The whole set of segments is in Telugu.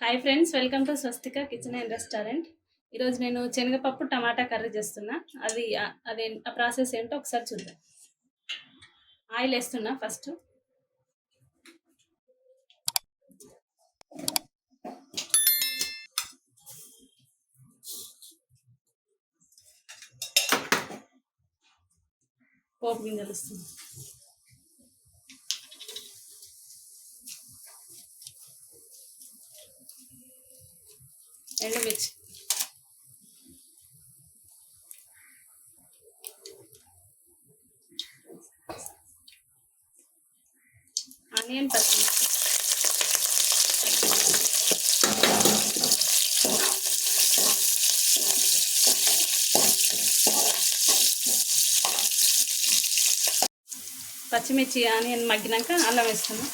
Hi friends, welcome to Swastika kitchen and restaurant. ఈరోజు నేను శనగపప్పు టమాటా కర్రీ చేస్తున్నా. అదే ఆ ప్రాసెస్ ఏంటో ఒకసారి చూద్దాం. ఆయిల్ వేస్తున్నా. ఫస్ట్ పోపు గింజలు ఇస్తున్నా. ఎండుమిర్చి, ఆనియన్, పచ్చిమిర్చి, ఆనియన్ మగ్గినాక అల్లం వేస్తున్నా.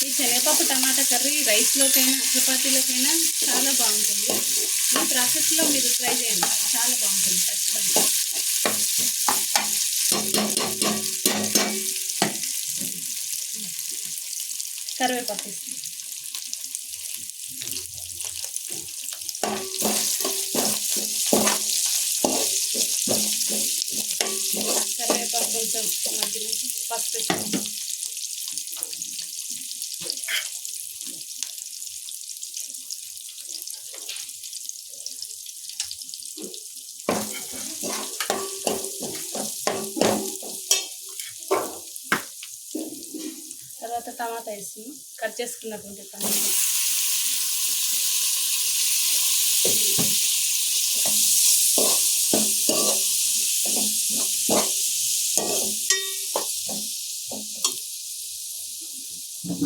ఈ శనగపప్పు టమాటా కర్రీ రైస్లోకైనా చపాతీలోకైనా చాలా బాగుంటుంది. ఈ ప్రాసెస్లో మీరు ట్రై చేయండి, చాలా బాగుంటుంది ఖచ్చితంగా. కరివేపాకు ఇస్తుంది. కరివేపాకు కొంచెం మధ్యలో పసుపు వేస్తుంది. తర్వాత టమాటా వేస్తుంది, కట్ చేసుకున్నటువంటి టమాటా.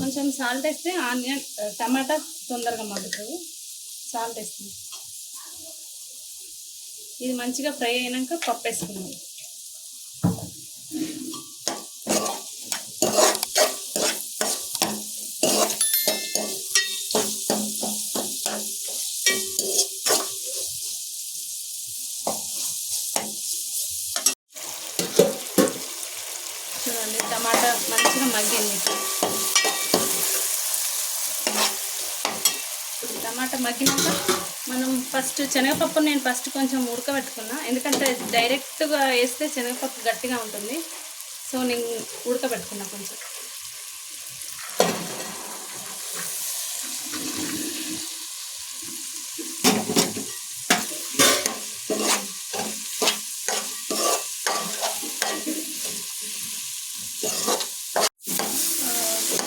కొంచెం సాల్ట్ వేస్తే టమాటా తొందరగా మగ్గుతుంది. సాల్ట్ వేస్తుంది. ఇది మంచిగా ఫ్రై అయినాక పప్పు వేసుకున్నాం. చూడండి, టమాటా మంచిగా మగ్గింది. టమాటా మగ్గినాక మనం శనగపప్పు నేను కొంచెం ఉడకబెట్టుకున్నా, ఎందుకంటే డైరెక్ట్గా వేస్తే శనగపప్పు గట్టిగా ఉంటుంది. సో నేను ఉడకబెట్టుకున్నా కొంచెం.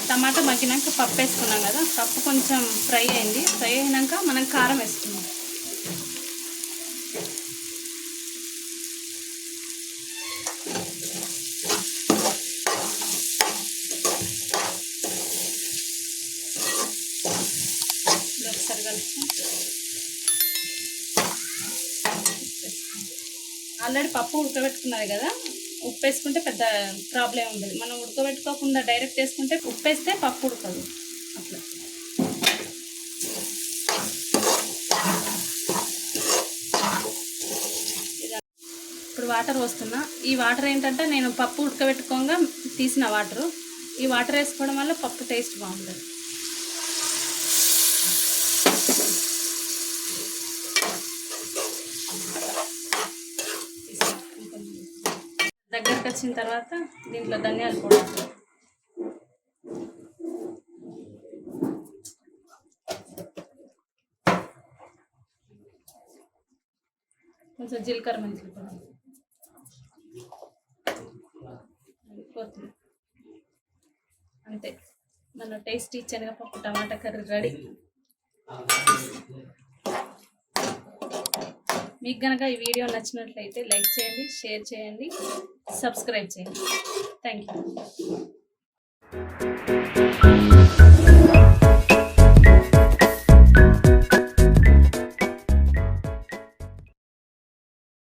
టమాటా మగ్గినాక పప్పు వేసుకున్నాం కదా, పప్పు కొంచెం ఫ్రై అయింది. ఫ్రై అయినాక మనం కారం వేసుకున్నాం. ఒకసారి కలుపుతాం. ఆల్రెడీ పప్పు ఉడకబెట్టుకున్నది కదా, ఉప్పు వేసుకుంటే పెద్ద ప్రాబ్లం ఉండదు. మనం ఉడకబెట్టుకోకుండా డైరెక్ట్ వేసుకుంటే ఉప్పు వేస్తే పప్పు ఉడకదు. అట్లా ఇప్పుడు వాటర్ పోస్తున్నా. ఈ వాటర్ ఏంటంటే నేను పప్పు ఉడకబెట్టుకోగా తీసిన వాటరు. ఈ వాటర్ వేసుకోవడం వల్ల పప్పు టేస్ట్ బాగుంటుంది. దగ్గరికి వచ్చిన తర్వాత దీంట్లో ధనియాల పొడి, కొంచెం జీలకర్ర మెంతుల పొడి, కొత్తిమీర. అంతే, మన టేస్టీ శనగపప్పు టమాటా కర్రీ రెడీ. మీకు కనుక ఈ వీడియో నచ్చినట్లయితే లైక్ చేయండి, షేర్ చేయండి, సబ్స్క్రైబ్ చేయండి. Thank you.